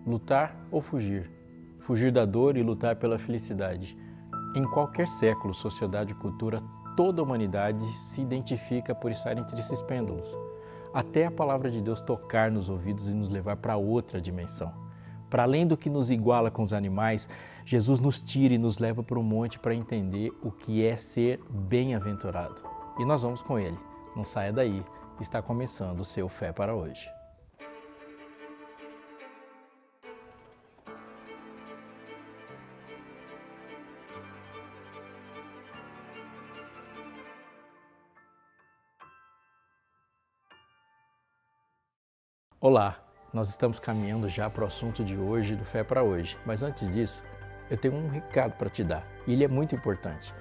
lutar ou fugir, fugir da dor e lutar pela felicidade. Em qualquer século, sociedade e cultura, toda a humanidade se identifica por estar entre esses pêndulos, até a palavra de Deus tocar nos ouvidos e nos levar para outra dimensão. Para além do que nos iguala com os animais, Jesus nos tira e nos leva para um monte para entender o que é ser bem-aventurado. E nós vamos com Ele. Não saia daí, está começando o seu Fé para Hoje. Olá, nós estamos caminhando já para o assunto de hoje, do Fé para Hoje. Mas antes disso, eu tenho um recado para te dar, e ele é muito importante.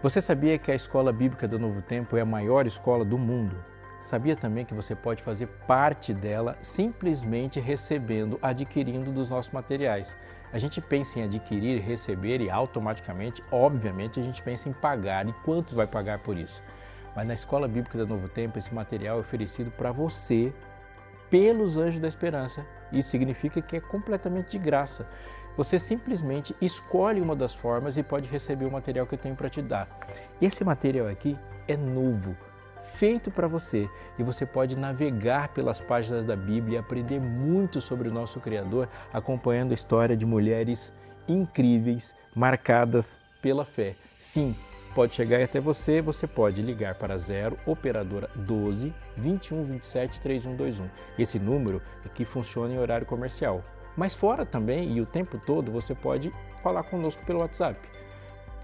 Você sabia que a Escola Bíblica do Novo Tempo é a maior escola do mundo? Sabia também que você pode fazer parte dela simplesmente recebendo, adquirindo dos nossos materiais? A gente pensa em adquirir, receber e automaticamente, obviamente, a gente pensa em pagar. E quanto vai pagar por isso? Mas na Escola Bíblica do Novo Tempo, esse material é oferecido para você pelos Anjos da Esperança. Isso significa que é completamente de graça. Você simplesmente escolhe uma das formas e pode receber o material que eu tenho para te dar. Esse material aqui é novo, feito para você, e você pode navegar pelas páginas da Bíblia e aprender muito sobre o nosso Criador, acompanhando a história de mulheres incríveis, marcadas pela fé. Sim, pode chegar até você, você pode ligar para 0 operadora 12 21 27 3121. Esse número aqui funciona em horário comercial. Mas fora também, e o tempo todo, você pode falar conosco pelo WhatsApp.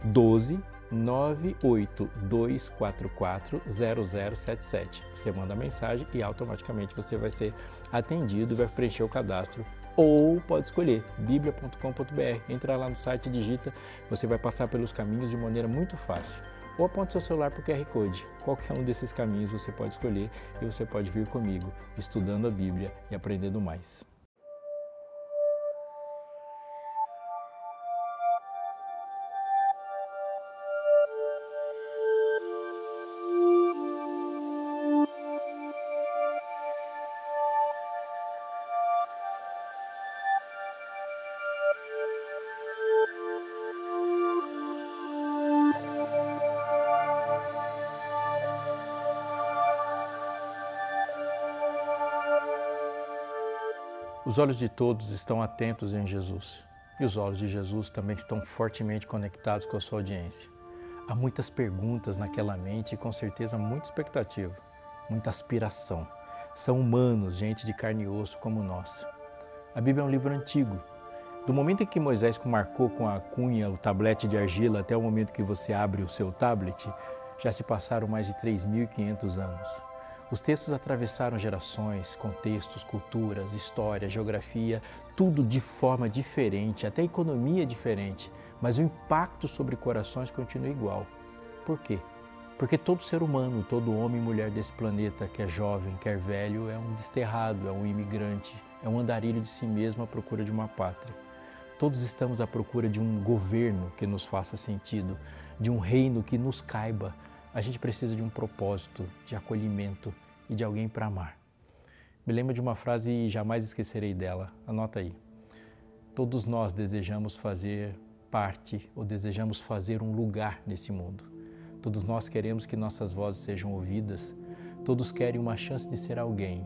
12 98244 0077. Você manda a mensagem e automaticamente você vai ser atendido e vai preencher o cadastro. Ou pode escolher biblia.com.br, entra lá no site e digita, você vai passar pelos caminhos de maneira muito fácil. Ou aponte seu celular para o QR Code. Qualquer um desses caminhos você pode escolher e você pode vir comigo, estudando a Bíblia e aprendendo mais. Os olhos de todos estão atentos em Jesus e os olhos de Jesus também estão fortemente conectados com a sua audiência. Há muitas perguntas naquela mente e com certeza muita expectativa, muita aspiração. São humanos, gente de carne e osso como nós. A Bíblia é um livro antigo. Do momento em que Moisés marcou com a cunha o tablete de argila até o momento que você abre o seu tablet, já se passaram mais de 3.500 anos. Os textos atravessaram gerações, contextos, culturas, história, geografia, tudo de forma diferente, até economia diferente, mas o impacto sobre corações continua igual. Por quê? Porque todo ser humano, todo homem e mulher desse planeta, quer jovem, quer velho, é um desterrado, é um imigrante, é um andarilho de si mesmo à procura de uma pátria. Todos estamos à procura de um governo que nos faça sentido, de um reino que nos caiba. A gente precisa de um propósito, de acolhimento e de alguém para amar. Me lembro de uma frase e jamais esquecerei dela. Anota aí. Todos nós desejamos fazer parte ou desejamos fazer um lugar nesse mundo. Todos nós queremos que nossas vozes sejam ouvidas. Todos querem uma chance de ser alguém.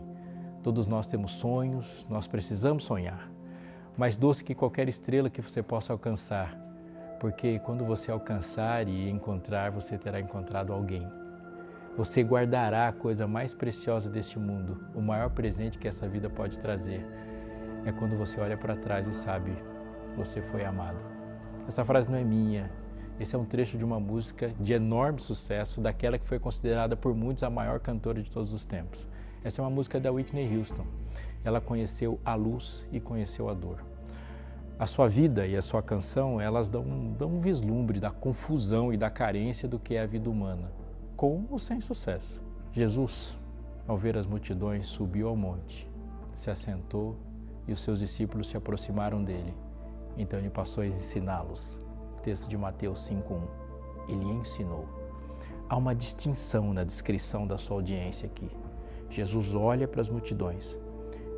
Todos nós temos sonhos, nós precisamos sonhar. Mais doce que qualquer estrela que você possa alcançar. Porque quando você alcançar e encontrar, você terá encontrado alguém. Você guardará a coisa mais preciosa deste mundo, o maior presente que essa vida pode trazer. É quando você olha para trás e sabe, você foi amado. Essa frase não é minha, esse é um trecho de uma música de enorme sucesso, daquela que foi considerada por muitos a maior cantora de todos os tempos. Essa é uma música da Whitney Houston. Ela conheceu a luz e conheceu a dor. A sua vida e a sua canção, elas dão um vislumbre da confusão e da carência do que é a vida humana, com ou sem sucesso. Jesus, ao ver as multidões, subiu ao monte, se assentou e os seus discípulos se aproximaram dele. Então ele passou a ensiná-los. Texto de Mateus 5:1. Ele ensinou. Há uma distinção na descrição da sua audiência aqui. Jesus olha para as multidões.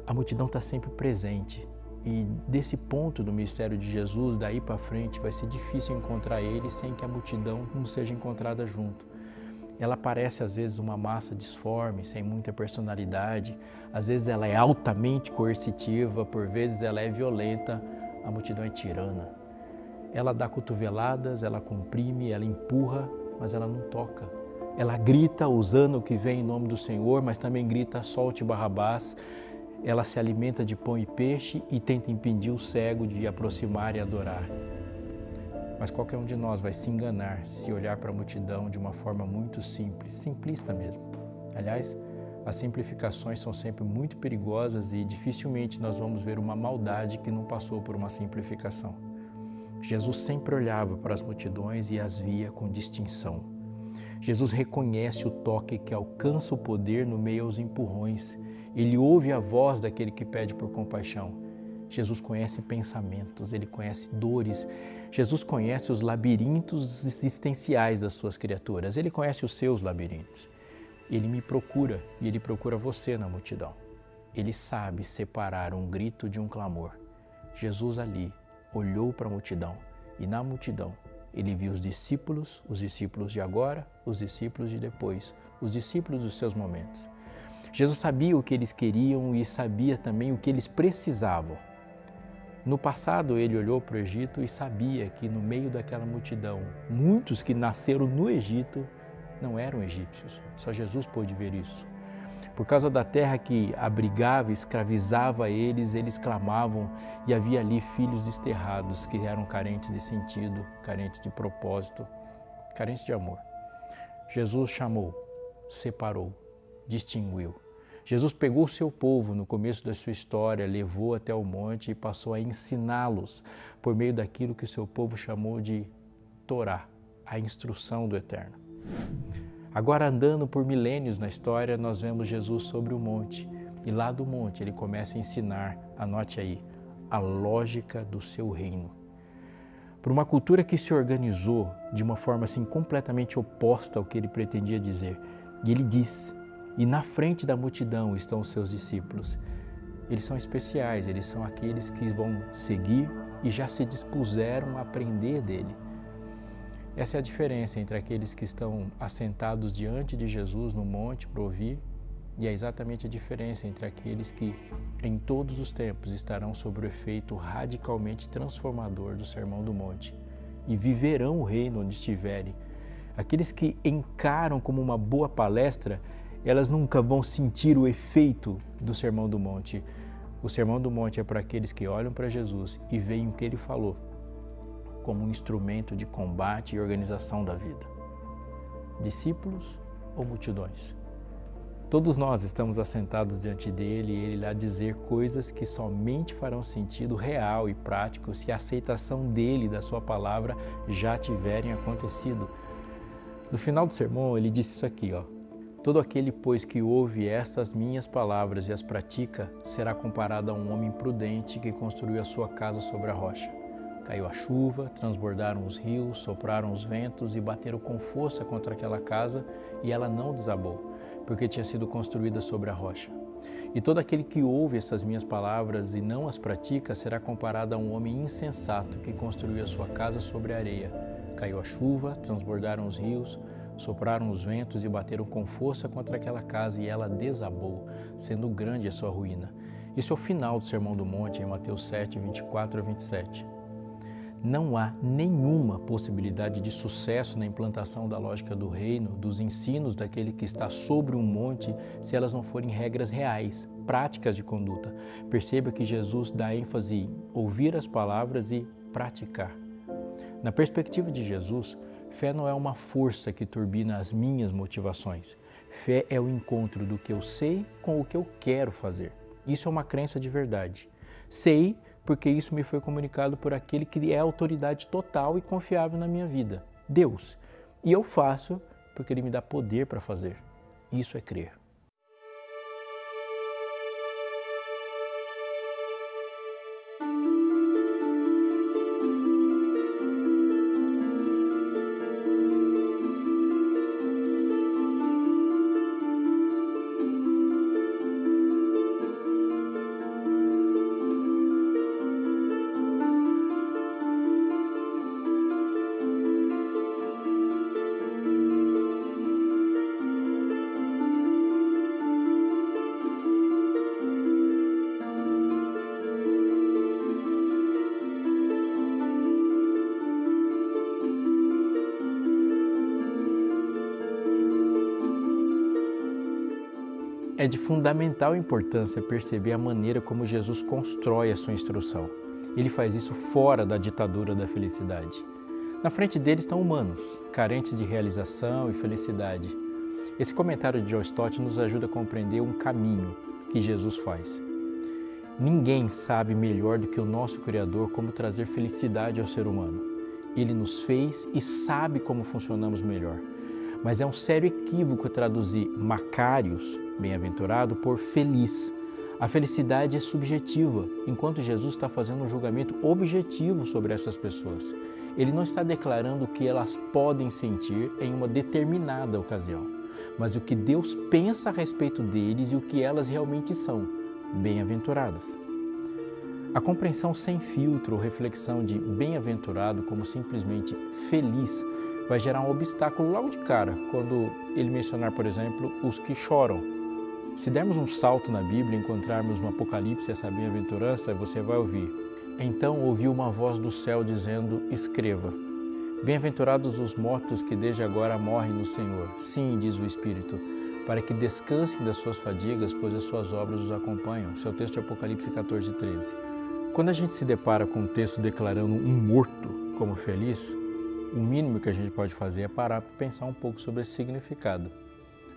A multidão está sempre presente, E desse ponto do ministério de Jesus, daí para frente, vai ser difícil encontrar ele sem que a multidão não seja encontrada junto. Ela parece às vezes uma massa disforme, sem muita personalidade, às vezes ela é altamente coercitiva, por vezes ela é violenta, a multidão é tirana. Ela dá cotoveladas, ela comprime, ela empurra, mas ela não toca. Ela grita usando o que vem em nome do Senhor, mas também grita solte Barrabás. Ela se alimenta de pão e peixe e tenta impedir o cego de aproximar e adorar. Mas qualquer um de nós vai se enganar se olhar para a multidão de uma forma muito simples, simplista mesmo. Aliás, as simplificações são sempre muito perigosas e dificilmente nós vamos ver uma maldade que não passou por uma simplificação. Jesus sempre olhava para as multidões e as via com distinção. Jesus reconhece o toque que alcança o poder no meio aos empurrões. Ele ouve a voz daquele que pede por compaixão. Jesus conhece pensamentos, ele conhece dores. Jesus conhece os labirintos existenciais das suas criaturas. Ele conhece os seus labirintos. Ele me procura e ele procura você na multidão. Ele sabe separar um grito de um clamor. Jesus ali olhou para a multidão e na multidão ele viu os discípulos de agora, os discípulos de depois, os discípulos dos seus momentos. Jesus sabia o que eles queriam e sabia também o que eles precisavam. No passado, ele olhou para o Egito e sabia que no meio daquela multidão, muitos que nasceram no Egito não eram egípcios. Só Jesus pôde ver isso. Por causa da terra que abrigava e escravizava eles, eles clamavam e havia ali filhos desterrados que eram carentes de sentido, carentes de propósito, carentes de amor. Jesus chamou, separou, distinguiu. Jesus pegou o seu povo no começo da sua história, levou até o monte e passou a ensiná-los por meio daquilo que o seu povo chamou de Torá, a instrução do Eterno. Agora, andando por milênios na história, nós vemos Jesus sobre o monte e lá do monte ele começa a ensinar, anote aí, a lógica do seu reino. Por uma cultura que se organizou de uma forma assim completamente oposta ao que ele pretendia dizer. E ele diz, e na frente da multidão estão os seus discípulos. Eles são especiais, eles são aqueles que vão seguir e já se dispuseram a aprender dele. Essa é a diferença entre aqueles que estão assentados diante de Jesus no monte para ouvir e é exatamente a diferença entre aqueles que em todos os tempos estarão sob o efeito radicalmente transformador do Sermão do Monte e viverão o reino onde estiverem. Aqueles que encaram como uma boa palestra, elas nunca vão sentir o efeito do Sermão do Monte. O Sermão do Monte é para aqueles que olham para Jesus e veem o que ele falou como um instrumento de combate e organização da vida. Discípulos ou multidões? Todos nós estamos assentados diante dele e ele irá dizer coisas que somente farão sentido real e prático se a aceitação dele e da sua palavra já tiverem acontecido. No final do sermão ele disse isso aqui, todo aquele, pois, que ouve estas minhas palavras e as pratica, será comparado a um homem prudente que construiu a sua casa sobre a rocha. Caiu a chuva, transbordaram os rios, sopraram os ventos e bateram com força contra aquela casa e ela não desabou, porque tinha sido construída sobre a rocha. E todo aquele que ouve essas minhas palavras e não as pratica, será comparado a um homem insensato que construiu a sua casa sobre a areia. Caiu a chuva, transbordaram os rios, sopraram os ventos e bateram com força contra aquela casa e ela desabou, sendo grande a sua ruína. Isso é o final do Sermão do Monte, em Mateus 7, 24 a 27. Não há nenhuma possibilidade de sucesso na implantação da lógica do reino, dos ensinos daquele que está sobre um monte, se elas não forem regras reais, práticas de conduta. Perceba que Jesus dá ênfase em ouvir as palavras e praticar. Na perspectiva de Jesus, fé não é uma força que turbina as minhas motivações. Fé é o encontro do que eu sei com o que eu quero fazer. Isso é uma crença de verdade. Sei porque isso me foi comunicado por aquele que é a autoridade total e confiável na minha vida, Deus. E eu faço porque Ele me dá poder para fazer. Isso é crer. É de fundamental importância perceber a maneira como Jesus constrói a sua instrução. Ele faz isso fora da ditadura da felicidade. Na frente dele estão humanos, carentes de realização e felicidade. Esse comentário de John Stott nos ajuda a compreender um caminho que Jesus faz. Ninguém sabe melhor do que o nosso Criador como trazer felicidade ao ser humano. Ele nos fez e sabe como funcionamos melhor. Mas é um sério equívoco traduzir Macários, bem-aventurado, por feliz. A felicidade é subjetiva, enquanto Jesus está fazendo um julgamento objetivo sobre essas pessoas. Ele não está declarando o que elas podem sentir em uma determinada ocasião, mas o que Deus pensa a respeito deles e o que elas realmente são, bem-aventuradas. A compreensão sem filtro ou reflexão de bem-aventurado como simplesmente feliz vai gerar um obstáculo logo de cara, quando ele mencionar, por exemplo, os que choram. Se dermos um salto na Bíblia e encontrarmos no Apocalipse essa bem-aventurança, você vai ouvir: então ouvi uma voz do céu dizendo, escreva, bem-aventurados os mortos que desde agora morrem no Senhor. Sim, diz o Espírito, para que descansem das suas fadigas, pois as suas obras os acompanham. Esse é o texto de Apocalipse 14:13. Quando a gente se depara com um texto declarando um morto como feliz, o mínimo que a gente pode fazer é parar para pensar um pouco sobre esse significado.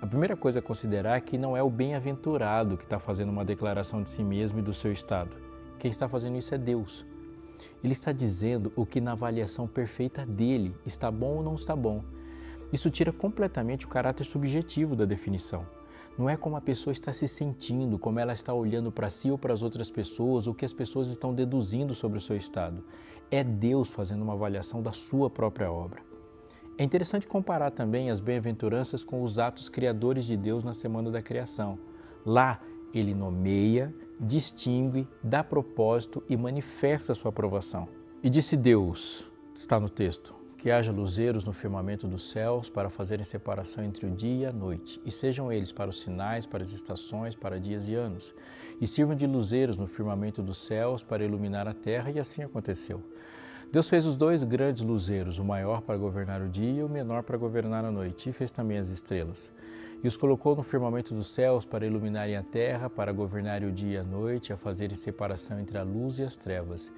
A primeira coisa a considerar é que não é o bem-aventurado que está fazendo uma declaração de si mesmo e do seu estado. Quem está fazendo isso é Deus. Ele está dizendo o que na avaliação perfeita dele está bom ou não está bom. Isso tira completamente o caráter subjetivo da definição. Não é como a pessoa está se sentindo, como ela está olhando para si ou para as outras pessoas, o que as pessoas estão deduzindo sobre o seu estado. É Deus fazendo uma avaliação da sua própria obra. É interessante comparar também as bem-aventuranças com os atos criadores de Deus na semana da criação. Lá, ele nomeia, distingue, dá propósito e manifesta a sua aprovação. E disse Deus, está no texto, que haja luzeiros no firmamento dos céus para fazerem separação entre o dia e a noite, e sejam eles para os sinais, para as estações, para dias e anos, e sirvam de luzeiros no firmamento dos céus para iluminar a terra, e assim aconteceu. Deus fez os dois grandes luzeiros, o maior para governar o dia e o menor para governar a noite, e fez também as estrelas. E os colocou no firmamento dos céus para iluminarem a terra, para governarem o dia e a noite, a fazerem separação entre a luz e as trevas.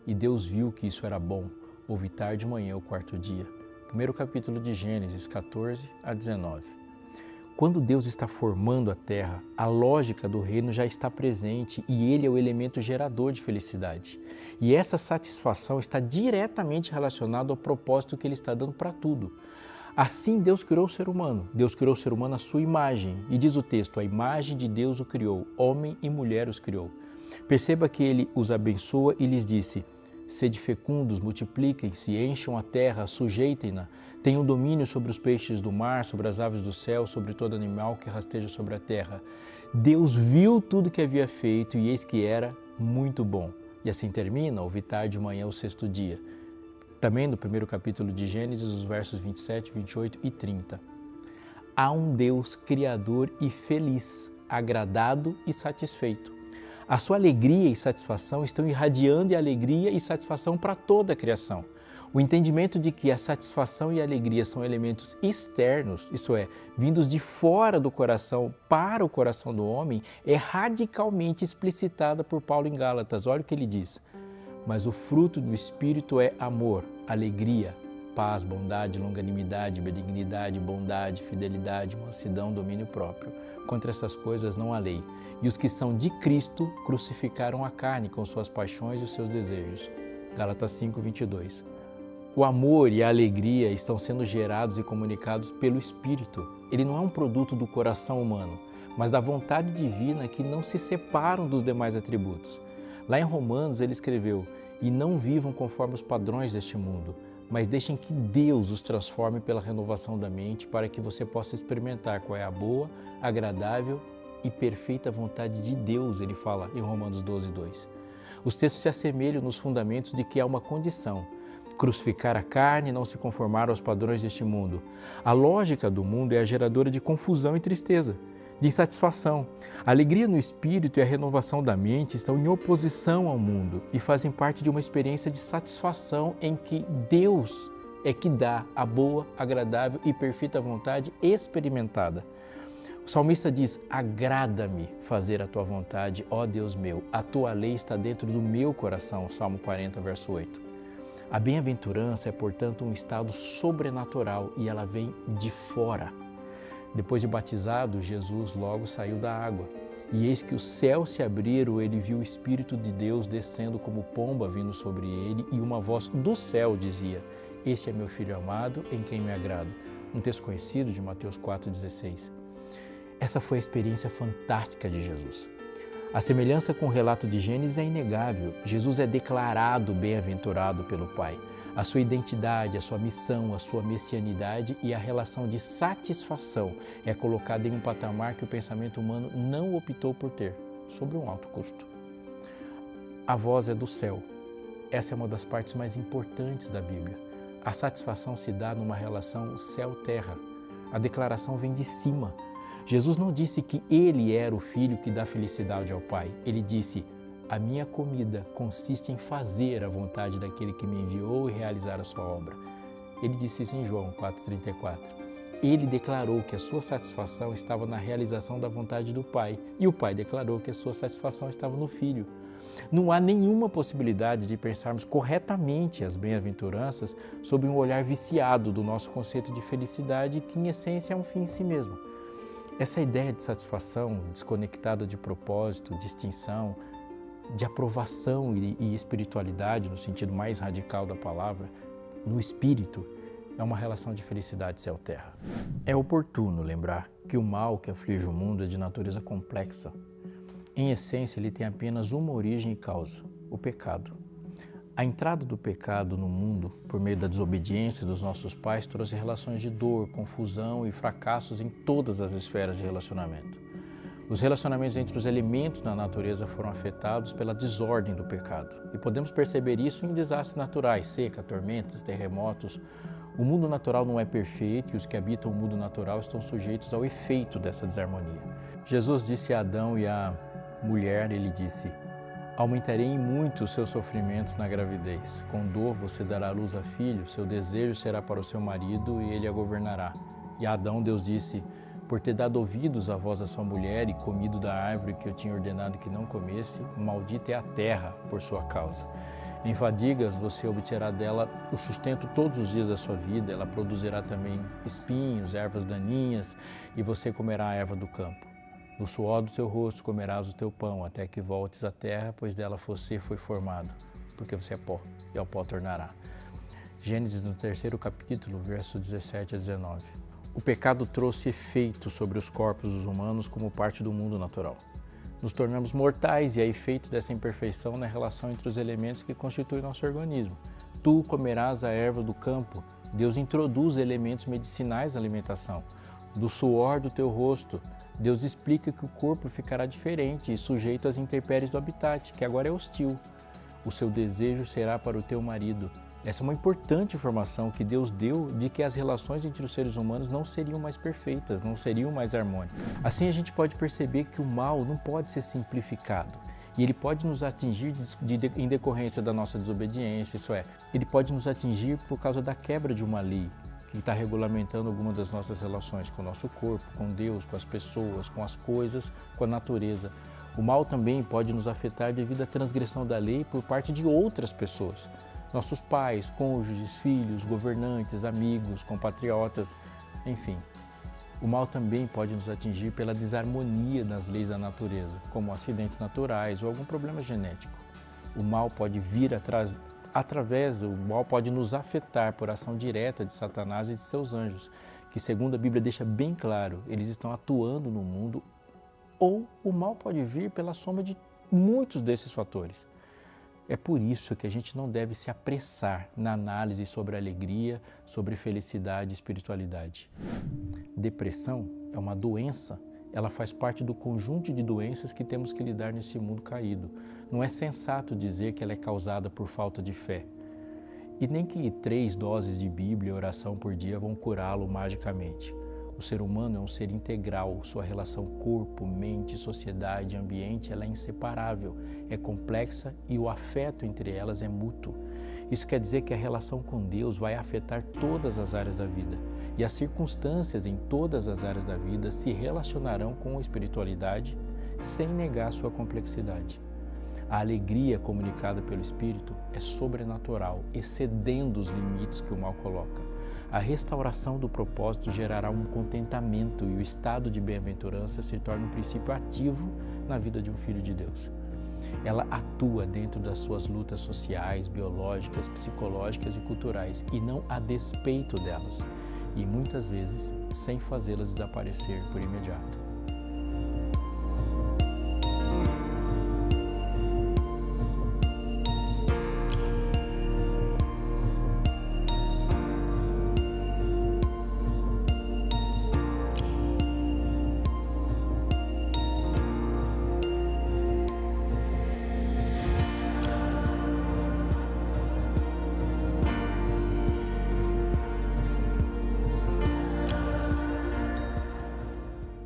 E Deus viu que isso era bom. Houve tarde e manhã o quarto dia. Primeiro capítulo de Gênesis 14-19. Quando Deus está formando a terra, a lógica do reino já está presente e ele é o elemento gerador de felicidade. E essa satisfação está diretamente relacionada ao propósito que ele está dando para tudo. Assim Deus criou o ser humano. Deus criou o ser humano à sua imagem. E diz o texto, a imagem de Deus o criou, homem e mulher os criou. Perceba que ele os abençoa e lhes disse, sede fecundos, multipliquem-se, encham a terra, sujeitem-na, tenham domínio sobre os peixes do mar, sobre as aves do céu, sobre todo animal que rasteja sobre a terra. Deus viu tudo que havia feito e eis que era muito bom. E assim termina, houve tarde e manhã o sexto dia. Também no primeiro capítulo de Gênesis, os versos 27, 28 e 30. Há um Deus criador e feliz, agradado e satisfeito. A sua alegria e satisfação estão irradiando alegria e satisfação para toda a criação. O entendimento de que a satisfação e a alegria são elementos externos, isso é, vindos de fora do coração para o coração do homem, é radicalmente explicitada por Paulo em Gálatas. Olha o que ele diz. Mas o fruto do Espírito é amor, alegria, paz, bondade, longanimidade, benignidade, bondade, fidelidade, mansidão, domínio próprio. Contra essas coisas não há lei. E os que são de Cristo crucificaram a carne com suas paixões e os seus desejos. Gálatas 5, 22. O amor e a alegria estão sendo gerados e comunicados pelo Espírito. Ele não é um produto do coração humano, mas da vontade divina que não se separam dos demais atributos. Lá em Romanos ele escreveu, e não vivam conforme os padrões deste mundo, mas deixem que Deus os transforme pela renovação da mente para que você possa experimentar qual é a boa, agradável e perfeita vontade de Deus, ele fala em Romanos 12, 2. Os textos se assemelham nos fundamentos de que há uma condição, crucificar a carne e não se conformar aos padrões deste mundo. A lógica do mundo é a geradora de confusão e tristeza, de insatisfação. A alegria no espírito e a renovação da mente estão em oposição ao mundo e fazem parte de uma experiência de satisfação em que Deus é que dá a boa, agradável e perfeita vontade experimentada. O salmista diz: agrada-me fazer a tua vontade, ó Deus meu, a tua lei está dentro do meu coração, Salmo 40, verso 8. A bem-aventurança é, portanto, um estado sobrenatural e ela vem de fora. Depois de batizado, Jesus logo saiu da água. E eis que os céus se abriram, ele viu o Espírito de Deus descendo como pomba vindo sobre ele, e uma voz do céu dizia: este é meu Filho amado, em quem me agrado. Um texto conhecido de Mateus 4,16. Essa foi a experiência fantástica de Jesus. A semelhança com o relato de Gênesis é inegável. Jesus é declarado bem-aventurado pelo Pai. A sua identidade, a sua missão, a sua messianidade e a relação de satisfação é colocada em um patamar que o pensamento humano não optou por ter, sobre um alto custo. A voz é do céu. Essa é uma das partes mais importantes da Bíblia. A satisfação se dá numa relação céu-terra. A declaração vem de cima. Jesus não disse que ele era o Filho que dá felicidade ao Pai. Ele disse: a minha comida consiste em fazer a vontade daquele que me enviou e realizar a sua obra. Ele disse isso em João 4,34. Ele declarou que a sua satisfação estava na realização da vontade do Pai, e o Pai declarou que a sua satisfação estava no Filho. Não há nenhuma possibilidade de pensarmos corretamente as bem-aventuranças sob um olhar viciado do nosso conceito de felicidade, que em essência é um fim em si mesmo. Essa ideia de satisfação desconectada de propósito, distinção, de aprovação e espiritualidade, no sentido mais radical da palavra, no espírito, é uma relação de felicidade céu-terra. É oportuno lembrar que o mal que aflige o mundo é de natureza complexa. Em essência, ele tem apenas uma origem e causa: o pecado. A entrada do pecado no mundo, por meio da desobediência dos nossos pais, trouxe relações de dor, confusão e fracassos em todas as esferas de relacionamento. Os relacionamentos entre os elementos da natureza foram afetados pela desordem do pecado. E podemos perceber isso em desastres naturais, seca, tormentas, terremotos. O mundo natural não é perfeito e os que habitam o mundo natural estão sujeitos ao efeito dessa desarmonia. Jesus disse a Adão e à mulher, ele disse: aumentarei em muito os seus sofrimentos na gravidez. Com dor você dará à luz a filho, seu desejo será para o seu marido e ele a governará. E a Adão Deus disse: por ter dado ouvidos à voz da sua mulher e comido da árvore que eu tinha ordenado que não comesse, maldita é a terra por sua causa. Em fadigas você obterá dela o sustento todos os dias da sua vida, ela produzirá também espinhos, ervas daninhas, e você comerá a erva do campo. No suor do teu rosto comerás o teu pão, até que voltes à terra, pois dela você foi formado, porque você é pó, e ao pó tornará. Gênesis, no 3º capítulo, verso 17 a 19. O pecado trouxe efeito sobre os corpos dos humanos como parte do mundo natural. Nos tornamos mortais e há efeitos dessa imperfeição na relação entre os elementos que constituem nosso organismo. Tu comerás a erva do campo. Deus introduz elementos medicinais na alimentação. Do suor do teu rosto, Deus explica que o corpo ficará diferente e sujeito às intempéries do habitat, que agora é hostil. O seu desejo será para o teu marido. Essa é uma importante informação que Deus deu de que as relações entre os seres humanos não seriam mais perfeitas, não seriam mais harmônicas. Assim a gente pode perceber que o mal não pode ser simplificado e ele pode nos atingir em decorrência da nossa desobediência, isso é, ele pode nos atingir por causa da quebra de uma lei que está regulamentando algumas das nossas relações com o nosso corpo, com Deus, com as pessoas, com as coisas, com a natureza. O mal também pode nos afetar devido à transgressão da lei por parte de outras pessoas. Nossos pais, cônjuges, filhos, governantes, amigos, compatriotas, enfim. O mal também pode nos atingir pela desarmonia das leis da natureza, como acidentes naturais ou algum problema genético. O mal pode vir o mal pode nos afetar por ação direta de Satanás e de seus anjos, que segundo a Bíblia deixa bem claro, eles estão atuando no mundo, ou o mal pode vir pela soma de muitos desses fatores. É por isso que a gente não deve se apressar na análise sobre alegria, sobre felicidade e espiritualidade. Depressão é uma doença, ela faz parte do conjunto de doenças que temos que lidar nesse mundo caído. Não é sensato dizer que ela é causada por falta de fé. E nem que 3 doses de Bíblia e oração por dia vão curá-lo magicamente. O ser humano é um ser integral, sua relação corpo, mente, sociedade, ambiente, ela é inseparável, é complexa e o afeto entre elas é mútuo. Isso quer dizer que a relação com Deus vai afetar todas as áreas da vida. e as circunstâncias em todas as áreas da vida se relacionarão com a espiritualidade sem negar sua complexidade. A alegria comunicada pelo Espírito é sobrenatural, excedendo os limites que o mal coloca. A restauração do propósito gerará um contentamento e o estado de bem-aventurança se torna um princípio ativo na vida de um filho de Deus. Ela atua dentro das suas lutas sociais, biológicas, psicológicas e culturais e não a despeito delas, e muitas vezes sem fazê-las desaparecer por imediato.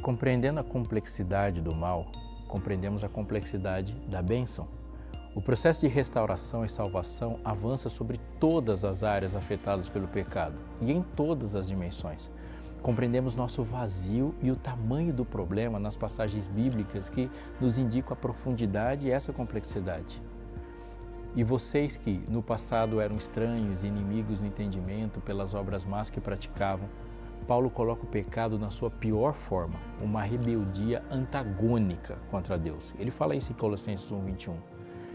Compreendendo a complexidade do mal, compreendemos a complexidade da bênção. O processo de restauração e salvação avança sobre todas as áreas afetadas pelo pecado e em todas as dimensões. Compreendemos nosso vazio e o tamanho do problema nas passagens bíblicas que nos indicam a profundidade e essa complexidade. E vocês que no passado eram estranhos e inimigos no entendimento pelas obras más que praticavam, Paulo coloca o pecado na sua pior forma, uma rebeldia antagônica contra Deus. Ele fala isso em Colossenses 1:21.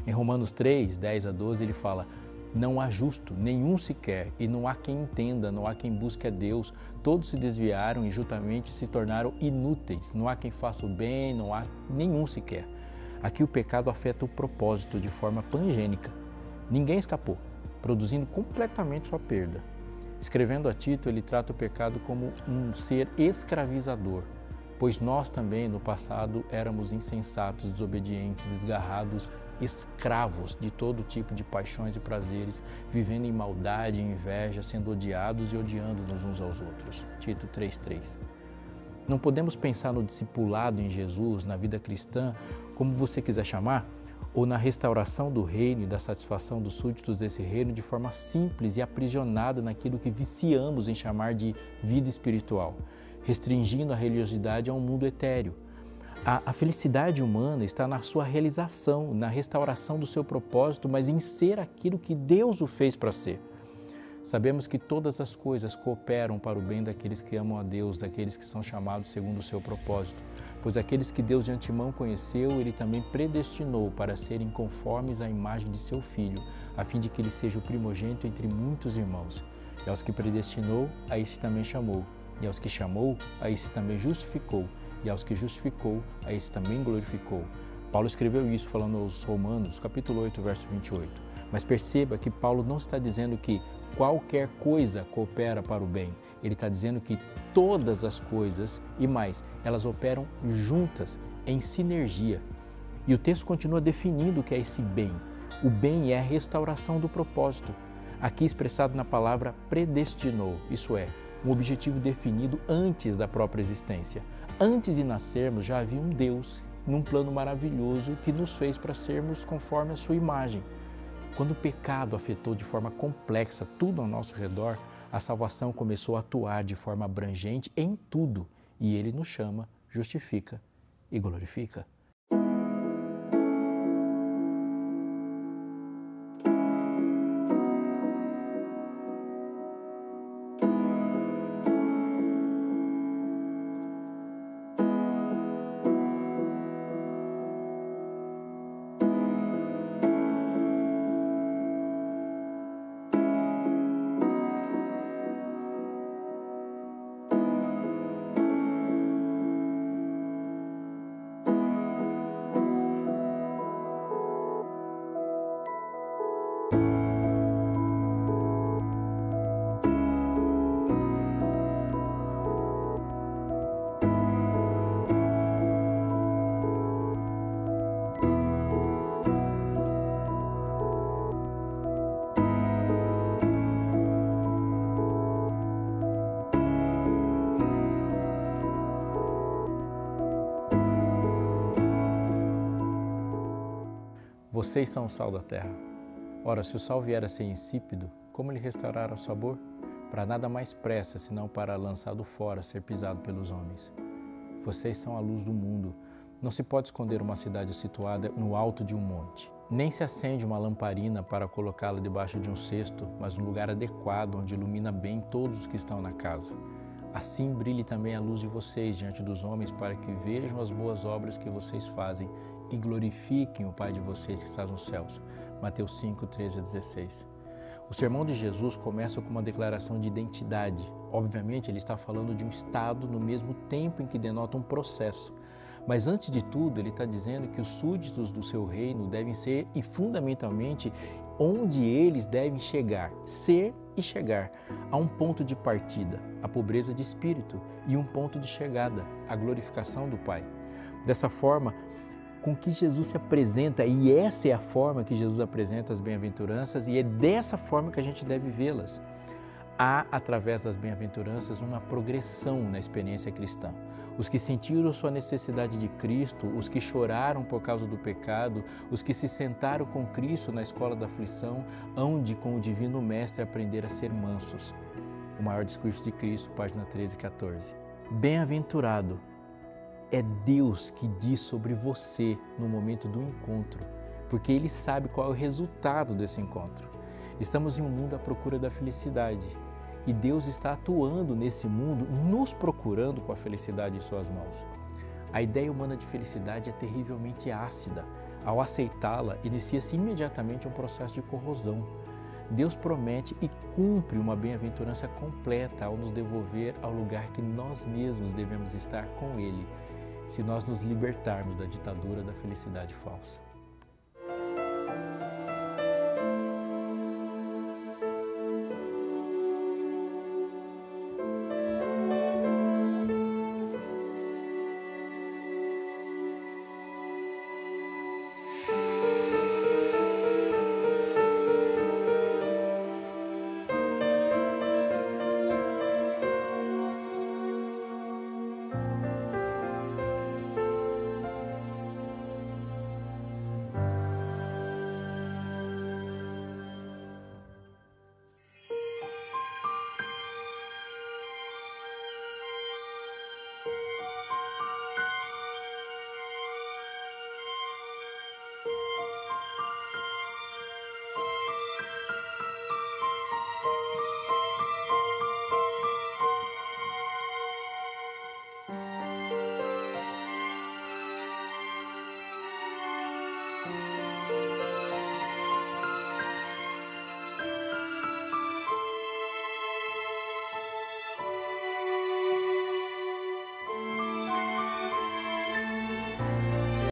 Em Romanos 3, 10 a 12, ele fala: não há justo, nenhum sequer, e não há quem entenda, não há quem busque a Deus. Todos se desviaram e juntamente se tornaram inúteis. Não há quem faça o bem, não há nenhum sequer. Aqui o pecado afeta o propósito de forma pangênica. Ninguém escapou, produzindo completamente sua perda. Escrevendo a Tito, ele trata o pecado como um ser escravizador, pois nós também, no passado, éramos insensatos, desobedientes, desgarrados, escravos de todo tipo de paixões e prazeres, vivendo em maldade e inveja, sendo odiados e odiando-nos uns aos outros. Tito 3:3. Não podemos pensar no discipulado em Jesus, na vida cristã, como você quiser chamar, ou na restauração do reino e da satisfação dos súditos desse reino de forma simples e aprisionada naquilo que viciamos em chamar de vida espiritual, restringindo a religiosidade a um mundo etéreo. A felicidade humana está na sua realização, na restauração do seu propósito, mas em ser aquilo que Deus o fez para ser. Sabemos que todas as coisas cooperam para o bem daqueles que amam a Deus, daqueles que são chamados segundo o seu propósito. Pois aqueles que Deus de antemão conheceu, Ele também predestinou para serem conformes à imagem de seu Filho, a fim de que Ele seja o primogênito entre muitos irmãos. E aos que predestinou, a esses também chamou. E aos que chamou, a esses também justificou. E aos que justificou, a esses também glorificou. Paulo escreveu isso falando aos Romanos, capítulo 8, verso 28. Mas perceba que Paulo não está dizendo que qualquer coisa coopera para o bem. Ele está dizendo que todas as coisas e mais, elas operam juntas, em sinergia. E o texto continua definindo o que é esse bem. O bem é a restauração do propósito, aqui expressado na palavra predestinou, isso é, um objetivo definido antes da própria existência. Antes de nascermos já havia um Deus, num plano maravilhoso que nos fez para sermos conforme a sua imagem. Quando o pecado afetou de forma complexa tudo ao nosso redor, a salvação começou a atuar de forma abrangente em tudo e Ele nos chama, justifica e glorifica. Vocês são o sal da terra. Ora, se o sal vier a ser insípido, como lhe restaurar o sabor? para nada mais pressa, senão para lançado fora, ser pisado pelos homens. Vocês são a luz do mundo. Não se pode esconder uma cidade situada no alto de um monte. Nem se acende uma lamparina para colocá-la debaixo de um cesto, mas no lugar adequado, onde ilumina bem todos os que estão na casa. Assim brilhe também a luz de vocês diante dos homens, para que vejam as boas obras que vocês fazem e glorifiquem o Pai de vocês que está nos céus. Mateus 5, 13 a 16. O sermão de Jesus começa com uma declaração de identidade. Obviamente, ele está falando de um estado no mesmo tempo em que denota um processo. Mas antes de tudo, ele está dizendo que os súditos do seu reino devem ser, e fundamentalmente, onde eles devem chegar, ser e chegar, a um ponto de partida, a pobreza de espírito, e um ponto de chegada, a glorificação do Pai. Dessa forma, com que Jesus se apresenta, e essa é a forma que Jesus apresenta as bem-aventuranças, e é dessa forma que a gente deve vê-las. Há, através das bem-aventuranças, uma progressão na experiência cristã. Os que sentiram sua necessidade de Cristo, os que choraram por causa do pecado, os que se sentaram com Cristo na escola da aflição, hão de, com o Divino Mestre, aprender a ser mansos. O maior discurso de Cristo, página 13 e 14. Bem-aventurado é Deus que diz sobre você no momento do encontro, porque Ele sabe qual é o resultado desse encontro. Estamos em um mundo à procura da felicidade e Deus está atuando nesse mundo, nos procurando com a felicidade em suas mãos. A ideia humana de felicidade é terrivelmente ácida. Ao aceitá-la, inicia-se imediatamente um processo de corrosão. Deus promete e cumpre uma bem-aventurança completa ao nos devolver ao lugar que nós mesmos devemos estar com Ele, se nós nos libertarmos da ditadura da felicidade falsa.